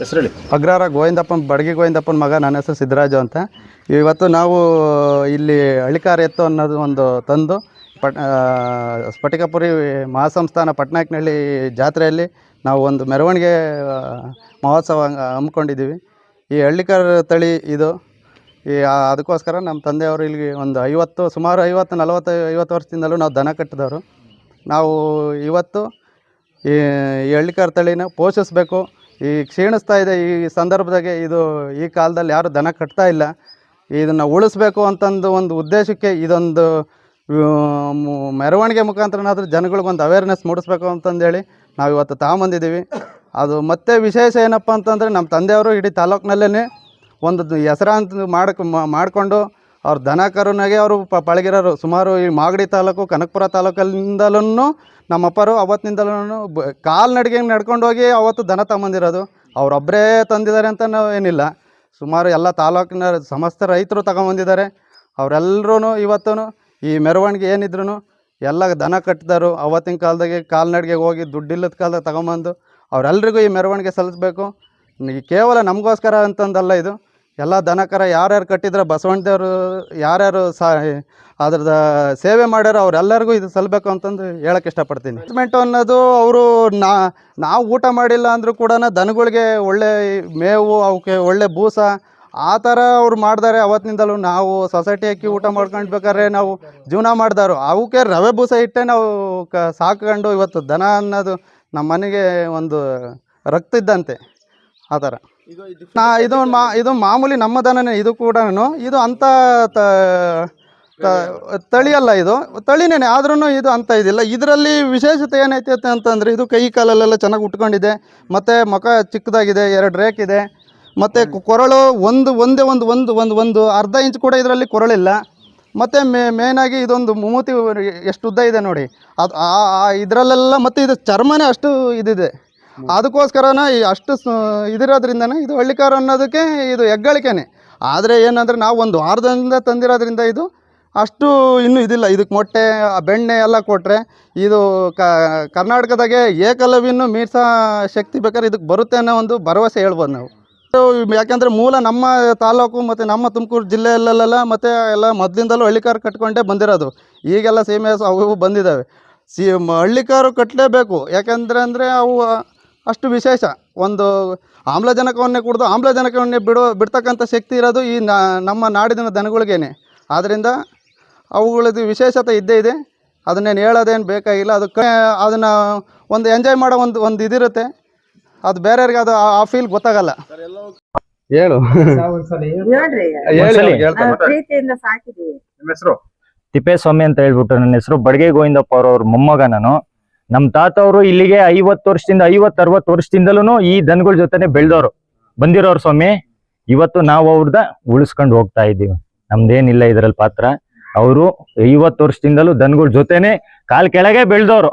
ಹೆಸರು ಹೇಳಿ. ಅಗ್ರಹಾರ ಗೋವಿಂದಪ್ಪನ ಬಡಗಿ ಗೋವಿಂದಪ್ಪನ ಮಗ. ನನ್ನ ಹೆಸರು ಸಿದ್ದರಾಜು ಅಂತ. ಇವತ್ತು ನಾವು ಇಲ್ಲಿ ಹಳ್ಳಿಕಾರ ಎತ್ತು ಅನ್ನೋದು ಒಂದು ತಂದು ಸ್ಫಟಿಕಪುರಿ ಮಹಾಸಂಸ್ಥಾನ ಪಟ್ನಾಯಕನಹಳ್ಳಿ ಜಾತ್ರೆಯಲ್ಲಿ ನಾವು ಒಂದು ಮೆರವಣಿಗೆ ಮಹೋತ್ಸವ ಹಮ್ಮಿಕೊಂಡಿದ್ದೀವಿ. ಈ ಹಳ್ಳಿಕಾರ ತಳಿ ಇದು ಅದಕ್ಕೋಸ್ಕರ ನಮ್ಮ ತಂದೆಯವರು ಇಲ್ಲಿಗೆ ಒಂದು ಸುಮಾರು 50 ವರ್ಷದಿಂದಲೂ ನಾವು ದನ ಕಟ್ಟಿದವರು. ನಾವು ಇವತ್ತು ಈ ಹಳ್ಳಿಕಾರ ತಳಿನ ಪೋಷಿಸಬೇಕು. ಈ ಕ್ಷೀಣಿಸ್ತಾ ಇದೆ ಈ ಸಂದರ್ಭದಾಗೆ. ಇದು ಈ ಕಾಲದಲ್ಲಿ ಯಾರು ದನ ಕಟ್ತಾ ಇಲ್ಲ. ಇದನ್ನು ಉಳಿಸ್ಬೇಕು ಅಂತಂದು ಒಂದು ಉದ್ದೇಶಕ್ಕೆ ಇದೊಂದು ಮೆರವಣಿಗೆ ಮುಖಾಂತರನಾದರೂ ಜನಗಳಿಗೊಂದು ಅವೇರ್ನೆಸ್ ಮೂಡಿಸ್ಬೇಕು ಅಂತಂದೇಳಿ ನಾವು ಇವತ್ತು ತಗೊಂಬಂದಿದ್ದೀವಿ. ಅದು ಮತ್ತೆ ವಿಶೇಷ ಏನಪ್ಪ ಅಂತಂದರೆ ನಮ್ಮ ತಂದೆಯವರು ಇಡೀ ತಾಲೂಕಿನಲ್ಲೇ ಒಂದು ಹೆಸರಾಂತ ಮಾಡಿಕೊಂಡು ಅವ್ರ ದನ ಕರುನಾಗೆ ಅವರು ಪಳಗಿರೋರು. ಸುಮಾರು ಈ ಮಾಗಡಿ ತಾಲೂಕು ಕನಕಪುರ ತಾಲೂಕಿನಿಂದಲೂ ನಮ್ಮಪ್ಪರು ಅವತ್ತಿನಿಂದಲೂ ಕಾಲ್ನಡಿಗೆ ನಡ್ಕೊಂಡು ಹೋಗಿ ಅವತ್ತು ದನ ತಗೊಂಬಂದಿರೋದು. ಅವರೊಬ್ಬರೇ ತಂದಿದ್ದಾರೆ ಅಂತ ಏನಿಲ್ಲ, ಸುಮಾರು ಎಲ್ಲ ತಾಲೂಕಿನ ಸಮಸ್ತ ರೈತರು ತಗೊಂಬಂದಿದ್ದಾರೆ. ಅವರೆಲ್ಲರೂ ಇವತ್ತು ಈ ಮೆರವಣಿಗೆ ಏನಿದ್ರು ಎಲ್ಲ ದನ ಕಟ್ಟಿದಾರು. ಅವತ್ತಿನ ಕಾಲದಾಗೆ ಕಾಲ್ನಡಿಗೆ ಹೋಗಿ ದುಡ್ಡಿಲ್ಲದ ಕಾಲದಾಗ ತಗೊಂಬಂದು ಅವರೆಲ್ರಿಗೂ ಈ ಮೆರವಣಿಗೆ ಸಲ್ಲಿಸಬೇಕು. ಕೇವಲ ನಮಗೋಸ್ಕರ ಅಂತಂದಲ್ಲ, ಇದು ಎಲ್ಲ ದನಕರ ಯಾರ್ಯಾರು ಕಟ್ಟಿದ್ರೆ ಬಸವಣ್ಣದೇವರು ಯಾರ್ಯಾರು ಅದ್ರದ್ದು ಸೇವೆ ಮಾಡ್ಯಾರೋ ಅವರೆಲ್ಲರಿಗೂ ಇದು ಸಲ್ಲಬೇಕು ಅಂತಂದು ಹೇಳೋಕ್ಕೆ ಇಷ್ಟಪಡ್ತೀನಿ. ಟ್ರೀಟ್ಮೆಂಟು ಅನ್ನೋದು ಅವರು ನಾವು ಊಟ ಮಾಡಿಲ್ಲ ಅಂದರೂ ಕೂಡ ದನಗಳಿಗೆ ಒಳ್ಳೆ ಮೇವು, ಅವಕ್ಕೆ ಒಳ್ಳೆ ಬೂಸ ಆ ಥರ ಅವ್ರು ಮಾಡ್ತಾರೆ. ಅವತ್ತಿನಿಂದಲೂ ನಾವು ಸೊಸೈಟಿ ಹಾಕಿ ಊಟ ಮಾಡ್ಕೊಂಡ್ಬೇಕಾದ್ರೆ ನಾವು ಜೀವನ ಮಾಡ್ದಾರು. ಅವಕ್ಕೆ ರವೆ ಬೂಸ ಇಟ್ಟೆ ನಾವು ಸಾಕೊಂಡು ಇವತ್ತು ದನ ಅನ್ನೋದು ನಮ್ಮ ಮನೆಗೆ ಒಂದು ರಕ್ತ ಇದ್ದಂತೆ ಆ ಥರ. ಇದು ಮಾಮೂಲಿ ನಮ್ಮ ದನನೇ. ಇದು ಕೂಡ ಇದು ಅಂಥ ತಳಿಯಲ್ಲ, ಇದು ತಳಿನೇ ಆದ್ರೂ ಇದು ಅಂತ ಇದಿಲ್ಲ. ಇದರಲ್ಲಿ ವಿಶೇಷತೆ ಏನೈತೆ ಅಂತಂದರೆ ಇದು ಕೈ ಕಾಲಲ್ಲೆಲ್ಲ ಚೆನ್ನಾಗಿ ಉಟ್ಕೊಂಡಿದೆ, ಮತ್ತು ಮುಖ ಚಿಕ್ಕದಾಗಿದೆ, 2 ರೇಕ್ ಇದೆ, ಮತ್ತು ಕೊರಳು ಒಂದು ಅರ್ಧ ಇಂಚ್ ಕೂಡ ಇದರಲ್ಲಿ ಕೊರಳಿಲ್ಲ. ಮತ್ತು ಮೇನಾಗಿ ಇದೊಂದು ಮೂತಿ ಎಷ್ಟು ಉದ್ದ ಇದೆ ನೋಡಿ, ಅದು ಇದರಲ್ಲೆಲ್ಲ. ಮತ್ತು ಇದು ಚರ್ಮನೇ ಅಷ್ಟು ಇದಿದೆ. ಅದಕ್ಕೋಸ್ಕರನ ಅಷ್ಟು ಇದಿರೋದ್ರಿಂದನೇ ಇದು ಹಳ್ಳಿಕಾರ ಅನ್ನೋದಕ್ಕೆ ಇದು ಹೆಗ್ಗಳಿಕೆನೇ. ಆದರೆ ಏನಂದರೆ ನಾವು ಒಂದು ವಾರದಿಂದ ತಂದಿರೋದ್ರಿಂದ ಇದು ಅಷ್ಟು ಇನ್ನೂ ಇದಿಲ್ಲ. ಇದಕ್ಕೆ ಮೊಟ್ಟೆ ಬೆಣ್ಣೆ ಎಲ್ಲ ಕೊಟ್ಟರೆ ಇದು ಕರ್ನಾಟಕದಾಗೆ ಏಕಲವ್ಯನೂ ಮೀರ್ಸೋ ಶಕ್ತಿ ಬೇಕಾದ್ರೆ ಇದಕ್ಕೆ ಬರುತ್ತೆ ಅನ್ನೋ ಒಂದು ಭರವಸೆ ಹೇಳ್ಬೋದು ನಾವು. ಯಾಕೆಂದರೆ ಮೂಲ ನಮ್ಮ ತಾಲೂಕು ಮತ್ತು ನಮ್ಮ ತುಮಕೂರು ಜಿಲ್ಲೆಯಲ್ಲೆಲ್ಲ ಮತ್ತು ಎಲ್ಲ ಮೊದಲಿಂದಲೂ ಹಳ್ಳಿಕಾರ ಕಟ್ಕೊಂಡೇ ಬಂದಿರೋದು. ಈಗೆಲ್ಲ ಸೀಮೆ ಅವು ಬಂದಿದ್ದಾವೆ. ಹಳ್ಳಿಕಾರು ಕಟ್ಟಲೇಬೇಕು. ಯಾಕೆಂದರೆ ಅವು ಅಷ್ಟು ವಿಶೇಷ. ಒಂದು ಆಮ್ಲಜನಕವನ್ನೇ ಕುಡಿದು ಆಮ್ಲಜನಕವನ್ನೇ ಬಿಡ್ತಕ್ಕಂಥ ಶಕ್ತಿ ಇರೋದು ಈ ನಮ್ಮ ನಾಡಿನ ದನಗಳಿಗೇನೆ. ಆದ್ದರಿಂದ ಅವುಗಳದ್ದು ವಿಶೇಷತೆ ಇದ್ದೇ ಇದೆ. ಅದನ್ನೇನು ಹೇಳೋದೇನು ಬೇಕಾಗಿಲ್ಲ. ಅದನ್ನು ಒಂದು ಎಂಜಾಯ್ ಮಾಡೋ ಒಂದು ಇದಿರುತ್ತೆ. ಅದು ಬೇರೆಯವ್ರಿಗೆ ಅದು ಆ ಫೀಲ್ ಗೊತ್ತಾಗಲ್ಲ. ಹೇಳು. ನಿಮ್ಮ ಹೆಸರು? ತಿಪ್ಪೇಸ್ವಾಮಿ ಅಂತ ಹೇಳ್ಬಿಟ್ಟು ನನ್ನ ಹೆಸರು. ಬಡಗೆ ಗೋವಿಂದಪ್ಪ ಅವ್ರ ಮೊಮ್ಮಗ ನಾನು. ನಮ್ಮ ತಾತವರು ಇಲ್ಲಿಗೆ 50 ವರ್ಷದಿಂದ 50-60 ವರ್ಷದಿಂದಲೂ ಈ ದನಗಳ ಜೊತೆನೆ ಬೆಳೆದವರು ಬಂದಿರೋರು ಸ್ವಾಮಿ. ಇವತ್ತು ನಾವು ಅವ್ರದ ಉಳಿಸ್ಕೊಂಡು ಹೋಗ್ತಾ ಇದ್ದೀವಿ. ನಮ್ದೇನಿಲ್ಲ ಇದ್ರಲ್ಲಿ ಪಾತ್ರ. ಅವರು 50 ವರ್ಷದಿಂದಲೂ ದನಗಳ ಜೊತೆನೆ ಕಾಲ್ ಕೆಳಗೆ ಬೆಳೆದವರು.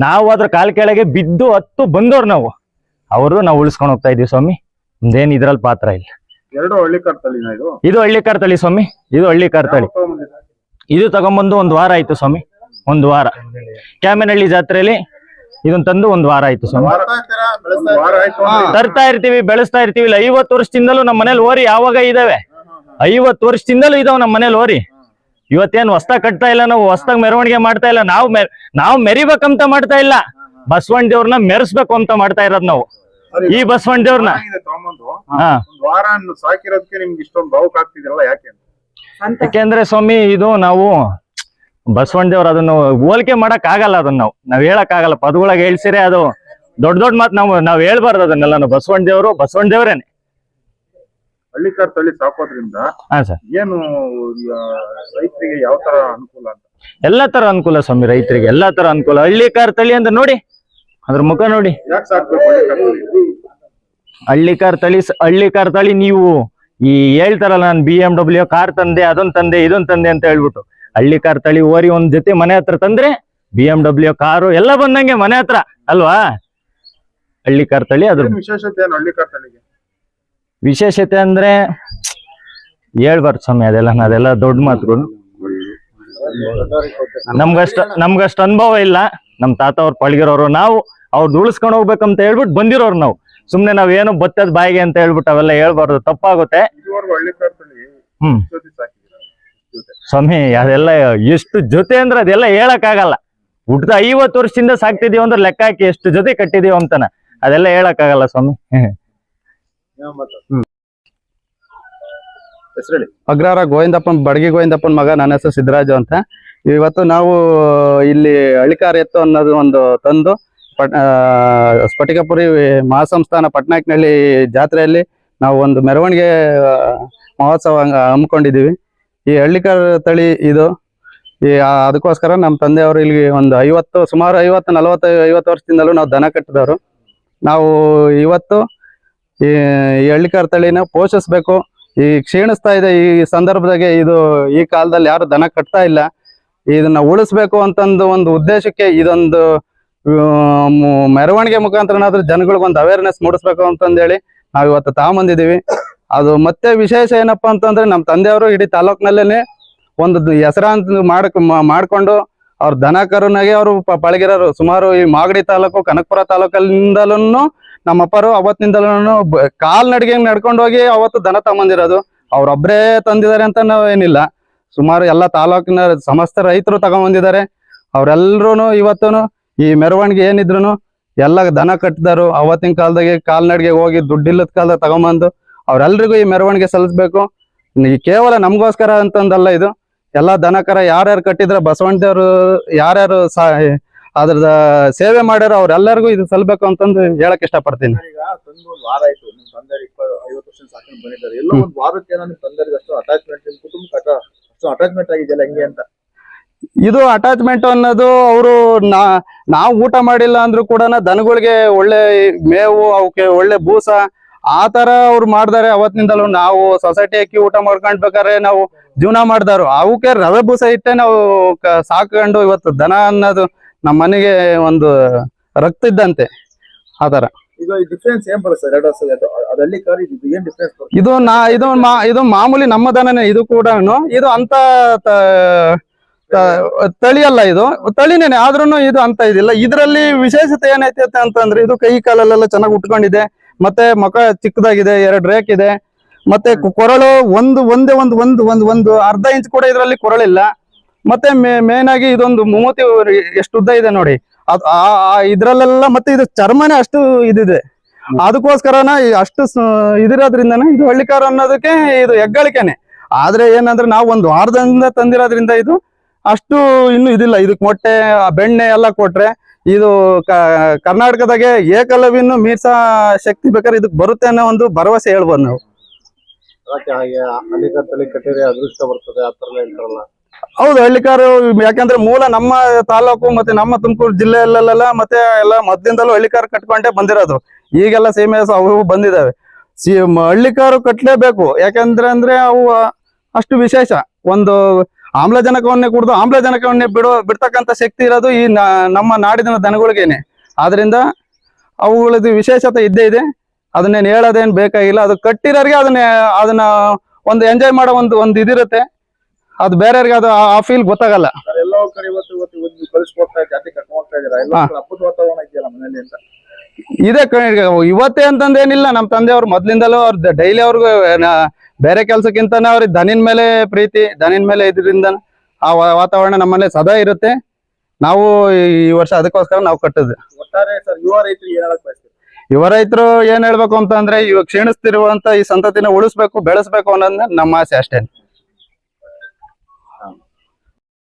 ನಾವು ಅದ್ರ ಕಾಲ್ ಕೆಳಗೆ ಬಿದ್ದು ಹತ್ತು ಬಂದವ್ರು ನಾವು. ಅವ್ರದ್ದು ನಾವು ಉಳಿಸ್ಕೊಂಡು ಹೋಗ್ತಾ ಇದೀವಿ ಸ್ವಾಮಿ. ನಮ್ದೇನ್ ಇದ್ರಲ್ಲಿ ಪಾತ್ರ ಇಲ್ಲ. ಇದು ಹಳ್ಳಿಕಾರ ತಳಿ ಸ್ವಾಮಿ. ಇದು ಹಳ್ಳಿಕಾರ ತಳಿ. ಇದು ತಗೊಂಬಂದು 1 ವಾರ ಆಯ್ತು ಸ್ವಾಮಿ. 1 ವಾರ ಕ್ಯಾಮೆನಹಳ್ಳಿ ಜಾತ್ರೆಯಲ್ಲಿ ಇದನ್ನ ತಂದು 1 ವಾರ ಆಯ್ತು ಸ್ವಾಮಿ. ತರ್ತಾ ಇರ್ತೀವಿ, ಬೆಳೆಸ್ತಾ ಇರ್ತೀವಿ. 50 ವರ್ಷದಿಂದಲೂ ನಮ್ಮ ಮನೇಲಿ ಓರಿ ಯಾವಾಗ ಇದಾವೆ. 50 ವರ್ಷದಿಂದಲೂ ಇದಾವೆ ನಮ್ಮ ಮನೇಲಿ ಓರಿ. ಇವತ್ತೇನು ಹೊಸ್ತಾಗ್ ಕಟ್ತಾ ಇಲ್ಲ, ನಾವು ಹೊಸ್ತಾಗ್ ಮೆರವಣಿಗೆ ಮಾಡ್ತಾ ಇಲ್ಲ. ನಾವು ಮೆರಿಬೇಕಂತ ಮಾಡ್ತಾ ಇಲ್ಲ, ಬಸವಣ್ಣ ದೇವ್ರನ್ನ ಮೆರೆಸ್ಬೇಕು ಅಂತ ಮಾಡ್ತಾ ಇರೋದು ನಾವು. ಈ ಬಸವಣ್ಣ ದೇವ್ರನ್ನ ಯಾಕೆಂದ್ರೆ ಸ್ವಾಮಿ ಇದು ನಾವು ಬಸವಣ್ಣ ದೇವ್ರ ಅದನ್ನು ಹೋಲಿಕೆ ಮಾಡಕ್ ಆಗಲ್ಲ. ಅದನ್ನ ನಾವ್ ಹೇಳಕ್ ಆಗಲ್ಲ. ಪದಗಳಾಗ ಹೇಳ್ಸಿರೆ ಅದು ದೊಡ್ಡ ಮಾತು. ನಾವ್ ಹೇಳ್ಬಾರ್ದು ಅದನ್ನೆಲ್ಲ. ಬಸವಣ್ಣ ದೇವ್ರೇನೆ. ಹಳ್ಳಿಕಾರ ತಳಿ ಸಾಕೋದ್ರಿಂದ ಏನು ರೈತರಿಗೆ ಯಾವ ತರ ಅನುಕೂಲ ಅಂತ? ಎಲ್ಲಾ ತರ ಅನುಕೂಲ ಸ್ವಾಮಿ, ರೈತರಿಗೆ ಎಲ್ಲಾ ತರ ಅನುಕೂಲ. ಹಳ್ಳಿಕಾರ ತಳಿ ಅಂತ ನೋಡಿ, ಅದ್ರ ಮುಖ ನೋಡಿ. ಹಳ್ಳಿಕಾರ ತಳಿ ನೀವು ಈ ಹೇಳ್ತಾರಲ್ಲ, ನಾನು BMW ಕಾರ್ ತಂದೆ, ಅದೊಂದ್ ತಂದೆ, ಇದೊಂದ್ ತಂದೆ ಅಂತ ಹೇಳ್ಬಿಟ್ಟು. ಹಳ್ಳಿಕಾರ ತಳಿ ಓರಿ ಒಂದ್ ಜೊತೆ ಮನೆ ಹತ್ರ ತಂದ್ರೆ BMW ಕಾರು ಎಲ್ಲ ಬಂದಂಗೆ ಮನೆ ಹತ್ರ ಅಲ್ವಾ ಹಳ್ಳಿಕಾರ ತಳಿ. ಅದ್ರ ವಿಶೇಷತೆ ಏನು ಹಳ್ಳಿಕಾರ ತಳಿಗೆ? ವಿಶೇಷತೆ ಅಂದ್ರೆ ಹೇಳ್ಬಾರ್ದು ಸ್ವಾಮಿ, ಅದೆಲ್ಲ ದೊಡ್ಡ ಮಾತುಗಳು. ನಮ್ಗಷ್ಟು ಅನುಭವ ಇಲ್ಲ. ನಮ್ ತಾತ ಅವ್ರು ಪಳಗಿರೋರು, ನಾವು ಅವ್ರದ್ದು ಉಳಿಸ್ಕೊಂಡು ಹೋಗ್ಬೇಕಂತ ಹೇಳ್ಬಿಟ್ಟು ಬಂದಿರೋರು ನಾವು. ಸುಮ್ನೆ ನಾವೇನು ಬತ್ತದ ಬಾಯಿಗೆ ಅಂತ ಹೇಳ್ಬಿಟ್ಟು ಅವೆಲ್ಲ ಹೇಳ್ಬಾರ್ದು, ತಪ್ಪಾಗುತ್ತೆ. ಇದುವರೆಗೂ ಹಳ್ಳಿಕಾರ್ ತಳಿ ಹ್ಮ್. ಜೊತೆ ಸಾಕಿದ್ದೀರಾ? ಜೊತೆ ಸ್ವಾಮಿ ಅದೆಲ್ಲ ಎಷ್ಟು ಜೊತೆ ಅಂದ್ರೆ ಅದೆಲ್ಲ ಹೇಳಕ್ ಆಗಲ್ಲ. ಹುಟ್ಟದ 50 ವರ್ಷದಿಂದ ಸಾಕ್ತಿದೀವಿ ಅಂದ್ರೆ ಲೆಕ್ಕ ಹಾಕಿ ಎಷ್ಟು ಜೊತೆ ಕಟ್ಟಿದೀವಿ ಅಂತಾನ, ಅದೆಲ್ಲ ಹೇಳಕ್ ಆಗಲ್ಲ ಸ್ವಾಮಿ. ಹೆಸರೇಳಿ. ಅಗ್ರಹಾರ ಗೋವಿಂದಪ್ಪನ್, ಬಡಗಿ ಗೋವಿಂದಪ್ಪನ ಮಗ. ನನ್ನ ಹೆಸರು ಸಿದ್ದರಾಜು ಅಂತ. ಇವತ್ತು ನಾವು ಇಲ್ಲಿ ಹಳ್ಳಿಕಾರ್ ಎತ್ತು ಅನ್ನೋದು ಒಂದು ತಂದು ಸ್ಫಟಿಕಪುರಿ ಮಹಾಸಂಸ್ಥಾನ ಪಟ್ನಾಯಕ್ನಹಳ್ಳಿ ಜಾತ್ರೆಯಲ್ಲಿ ನಾವು ಒಂದು ಮೆರವಣಿಗೆ ಮಹೋತ್ಸವ ಹಮ್ಮಿಕೊಂಡಿದ್ದೀವಿ. ಈ ಹಳ್ಳಿಕಾರ್ ತಳಿ ಇದು ಅದಕ್ಕೋಸ್ಕರ ನಮ್ಮ ತಂದೆಯವರು ಇಲ್ಲಿ ಒಂದು ಸುಮಾರು 50 ವರ್ಷದಿಂದಲೂ ನಾವು ದನ ಕಟ್ಟಿದವರು. ನಾವು ಇವತ್ತು ಈ ಹಳ್ಳಿಕಾರ್ ತಳಿನ ಪೋಷಿಸ್ಬೇಕು. ಈ ಕ್ಷೀಣಿಸ್ತಾ ಇದೆ ಈ ಸಂದರ್ಭದಾಗೆ, ಇದು ಈ ಕಾಲದಲ್ಲಿ ಯಾರು ದನ ಕಟ್ತಾ ಇಲ್ಲ. ಇದನ್ನ ಉಳಿಸ್ಬೇಕು ಅಂತಂದು ಒಂದು ಉದ್ದೇಶಕ್ಕೆ ಇದೊಂದು ಮೆರವಣಿಗೆ ಮುಖಾಂತರನಾದ್ರೂ ಜನಗಳಿಗೆ ಒಂದು ಅವೇರ್ನೆಸ್ ಮೂಡಿಸ್ಬೇಕು ಅಂತಂದೇಳಿ ನಾವು ಇವತ್ತು ತಗೊಂಬಂದಿದ್ದೀವಿ. ಅದು ಮತ್ತೆ ವಿಶೇಷ ಏನಪ್ಪಾ ಅಂತಂದ್ರೆ ನಮ್ಮ ತಂದೆಯವರು ಇಡೀ ತಾಲೂಕಿನಲ್ಲೇನೆ ಒಂದು ಹೆಸರಾಂತ ಮಾಡ್ಕೊಂಡು ಅವ್ರ ದನ ಕರುನಾಗೆ ಅವರು ಪಳಗಿರೋರು. ಸುಮಾರು ಈ ಮಾಗಡಿ ತಾಲೂಕು, ಕನಕಪುರ ತಾಲೂಕಲ್ಲಿಂದಲೂ ನಮ್ಮಪ್ಪರು ಅವತ್ತಿನಿಂದಲೂ ಕಾಲ್ನಡಿಗೆ ನಡ್ಕೊಂಡು ಹೋಗಿ ಅವತ್ತು ದನ ತಗೊಂಬಂದಿರೋದು. ಅವ್ರೊಬ್ಬರೇ ತಂದಿದ್ದಾರೆ ಅಂತ ಏನಿಲ್ಲ, ಸುಮಾರು ಎಲ್ಲ ತಾಲೂಕಿನ ಸಮಸ್ತ ರೈತರು ತಗೊಂಬಂದಿದ್ದಾರೆ. ಅವ್ರೆಲ್ರೂ ಇವತ್ತು ಈ ಮೆರವಣಿಗೆ ಏನಿದ್ರು ಎಲ್ಲ ದನ ಕಟ್ಟಿದಾರು. ಅವತ್ತಿನ ಕಾಲದಾಗೆ ಕಾಲ್ನಡಿಗೆ ಹೋಗಿ ದುಡ್ಡಿಲ್ಲದ ಕಾಲದಾಗ ತಗೊಂಬಂದು ಅವ್ರೆಲ್ರಿಗೂ ಈ ಮೆರವಣಿಗೆ ಸಲ್ಲಿಸ್ಬೇಕು. ಕೇವಲ ನಮಗೋಸ್ಕರ ಅಂತಂದಲ್ಲ, ಇದು ಎಲ್ಲ ದನಕರ ಯಾರ್ಯಾರು ಕಟ್ಟಿದ್ರ ಬಸವಣ್ಣ ದೇವರು ಯಾರ್ಯಾರು ಅದ್ರದ ಸೇವೆ ಮಾಡ್ಯಾರ ಅವ್ರೆಲ್ಲರಿಗೂ ಇದು ಸಲ್ಬೇಕು ಅಂತಂದು ಹೇಳಕ್ ಇಷ್ಟಪಡ್ತೀನಿ. ಈಗ ತಂದು ಒಂದು ವಾರ ಆಯ್ತು, ನಿಮ್ ತಂದೆ 50 ವರ್ಷ ಸಾಕೊಂಡು ಬಂದಿದ್ದಾರೆ. ಎಲ್ಲ ಒಂದು ವಾರಕ್ಕೆ ನಿಮ್ ತಂದೆಗೆ ಅಷ್ಟು ಅಟ್ಯಾಚ್ಮೆಂಟ್, ನಿಮ್ ಕುಟುಂಬಕ್ಕೆ ಅಷ್ಟು ಅಟ್ಯಾಚ್ಮೆಂಟ್ ಆಗಿದೆಯಲ್ಲ, ಹೆಂಗೆ ಅಂತ? ಇದು ಅಟ್ಯಾಚ್ಮೆಂಟ್ ಅನ್ನೋದು ಅವರು ನಾವು ಊಟ ಮಾಡಿಲ್ಲ ಅಂದ್ರೂ ಕೂಡ ದನಗಳಿಗೆ ಒಳ್ಳೆ ಮೇವು, ಅವಕ್ಕೆ ಒಳ್ಳೆ ಬೂಸ ಆ ತರ ಅವ್ರು ಮಾಡ್ದಾರೆ. ಅವತ್ತಿನಿಂದಲೂ ನಾವು ಸೊಸೈಟಿ ಅಕ್ಕಿ ಊಟ ಮಾಡ್ಕೊಂಡ್ಬೇಕಾದ್ರೆ ನಾವು ಜೀವನ ಮಾಡ್ದಾರು. ಅವಕ್ಕೆ ರವೆ ಬೂಸ ಇಟ್ಟೆ ನಾವು ಸಾಕೊಂಡು ಇವತ್ತು ದನ ಅನ್ನೋದು ನಮ್ಮ ಮನೆಗೆ ಒಂದು ರಕ್ತ ಇದ್ದಂತೆ ಆ ತರ. ಈಗ ಡಿಫ್ರೆನ್ಸ್ ಏನ್ ಬರುತ್ತೆ ಸರ್? 2 ವರ್ಷ ಅದಲ್ಲಿ ಕಾರ್ ಇದು ಏನ್ ಡಿಫ್ರೆನ್ಸ್ ಬರುತ್ತೆ? ಇದು ಮಾಮೂಲಿ ನಮ್ಮ ದನನೇ. ಇದು ಕೂಡ ಇದು ಅಂತ ತಳಿ ಅಲ್ಲ, ಇದು ತಳಿನೇನೆ ಆದ್ರೂ ಇದು ಅಂತ ಇದಿಲ್ಲ. ಇದರಲ್ಲಿ ವಿಶೇಷತೆ ಏನೈತೆ ಅಂತಂದ್ರೆ ಇದು ಕೈ ಕಾಲಲ್ಲೆಲ್ಲ ಚೆನ್ನಾಗಿ ಉಟ್ಕೊಂಡಿದೆ, ಮತ್ತೆ ಮುಖ ಚಿಕ್ಕದಾಗಿದೆ, 2 ರೇಕ್ ಇದೆ, ಮತ್ತೆ ಕೊರಳು ಒಂದು ಅರ್ಧ ಇಂಚ್ ಕೂಡ ಇದರಲ್ಲಿ ಕೊರಳಿಲ್ಲ. ಮತ್ತೆ ಮೇನ್ ಆಗಿ ಇದೊಂದು ಮೂತಿ ಎಷ್ಟು ಉದ್ದ ಇದೆ ನೋಡಿ, ಇದ್ರಲ್ಲೆಲ್ಲ ಮತ್ತೆ ಇದು ಚರ್ಮನೇ ಅಷ್ಟು ಇದಿದೆ. ಅದಕ್ಕೋಸ್ಕರನ ಅಷ್ಟು ಇದಿರೋದ್ರಿಂದನೇ ಇದು ಹಳ್ಳಿಕಾರ್ ಅನ್ನೋದಕ್ಕೆ ಇದು ಹೆಗ್ಗಳಿಕೆನೆ. ಆದ್ರೆ ಏನಂದ್ರೆ ನಾವು ಒಂದು ವಾರದಿಂದ ತಂದಿರೋದ್ರಿಂದ ಇದು ಅಷ್ಟು ಇನ್ನು ಇದಿಲ್ಲ. ಇದಕ್ ಮೊಟ್ಟೆ ಬೆಣ್ಣೆ ಎಲ್ಲ ಕೊಟ್ರೆ ಇದು ಕರ್ನಾಟಕದಾಗೆ ಏಕಲವ್ಯನು ಮೀರ್ಸಾ ಶಕ್ತಿ ಬೇಕಾದ್ರೆ ಇದಕ್ ಬರುತ್ತೆ ಅನ್ನೋ ಒಂದು ಭರವಸೆ ಹೇಳ್ಬೋದು ನಾವು. ಹಳ್ಳಿಕಾರ್ ತಳಿ ಕಟ್ಟಿದ್ರೆ ಅದೃಷ್ಟ ಬರ್ತದೆ ಆ ತರ ಹೇಳ್ತಾರಲ್ಲ? ಹೌದು, ಹಳ್ಳಿಕಾರು ಯಾಕಂದ್ರೆ ಮೂಲ ನಮ್ಮ ತಾಲೂಕು ಮತ್ತೆ ನಮ್ಮ ತುಮಕೂರು ಜಿಲ್ಲೆಯಲ್ಲೆಲ್ಲ ಮತ್ತೆ ಎಲ್ಲ ಮೊದ್ಲಿಂದಲೂ ಹಳ್ಳಿಕಾರು ಕಟ್ಕೊಂಡೇ ಬಂದಿರೋದು. ಈಗೆಲ್ಲ ಸೇಮೇಸ್ ಅವು ಬಂದಿದಾವೆ. ಹಳ್ಳಿಕಾರು ಕಟ್ಲೇಬೇಕು, ಯಾಕಂದ್ರೆ ಅವು ಅಷ್ಟು ವಿಶೇಷ. ಒಂದು ಆಮ್ಲಜನಕವನ್ನೇ ಕುಡಿದು ಆಮ್ಲಜನಕವನ್ನೇ ಬಿಡ್ತಕ್ಕಂಥ ಶಕ್ತಿ ಇರೋದು ಈ ನಮ್ಮ ನಾಡಿನ ದನಗಳಿಗೇನೆ. ಆದ್ರಿಂದ ಅವುಗಳದ್ದು ವಿಶೇಷತೆ ಇದ್ದೇ ಇದೆ, ಅದನ್ನೇನು ಹೇಳೋದೇನು ಬೇಕಾಗಿಲ್ಲ. ಅದು ಕಟ್ಟಿರೋರಿಗೆ ಅದನ್ನ ಒಂದು ಎಂಜಾಯ್ ಮಾಡೋ ಒಂದು ಇದಿರುತ್ತೆ. ಅದು ಬೇರೆಯವ್ರಿಗೆ ಅದು ಆ ಫೀಲ್ ಗೊತ್ತಾಗಲ್ಲ. ಎಲ್ಲ ಕಡೆ ಇವತ್ತು ಕಳಿಸ್ಕೊಡ್ತಾ ಜಾತಿ ಕಟ್ಕೊಂಡು ಹೋಗ್ತಾ ಇದ್ದೀರಾ, ಎಲ್ಲ ಹಬ್ಬದ ವಾತಾವರಣ ಇದೆಯಲ್ಲ ಮನೇಲಿ ಅಂತ? ಇದೆ ಇವತ್ತೇ ಅಂತಂದೇನಿಲ್ಲ. ನಮ್ಮ ತಂದೆಯವ್ರು ಮೊದ್ಲಿಂದಲೂ ಅವ್ರ ಡೈಲಿ ಅವ್ರಿಗೆ ಬೇರೆ ಕೆಲ್ಸಕ್ಕಿಂತಾನೆ ಅವ್ರಿಗೆ ದನಿನ ಮೇಲೆ ಪ್ರೀತಿ, ದನಿನ ಮೇಲೆ ಇದರಿಂದ ಆ ವಾತಾವರಣ ನಮ್ಮಲ್ಲಿ ಸದಾ ಇರುತ್ತೆ. ನಾವು ಈ ವರ್ಷ ಅದಕ್ಕೋಸ್ಕರ ನಾವು ಕಟ್ಟಿದ್ವಿ. ಒಟ್ಟಾರೆ ಸರ್ ಯುವ ರೈತರಿಗೆ ಏನ್ ಹೇಳಕ್ ಬಯಸ್ತೀವಿ? ಯುವ ರೈತರು ಏನ್ ಹೇಳ್ಬೇಕು ಅಂತಂದ್ರೆ, ಇವಾಗ ಕ್ಷೀಣಿಸ್ತಿರುವಂತ ಈ ಸಂತತಿನ ಉಳಿಸ್ಬೇಕು, ಬೆಳೆಸ್ಬೇಕು ಅನ್ನೋದನ್ನ ನಮ್ಮ ಆಸೆ ಅಷ್ಟೇ.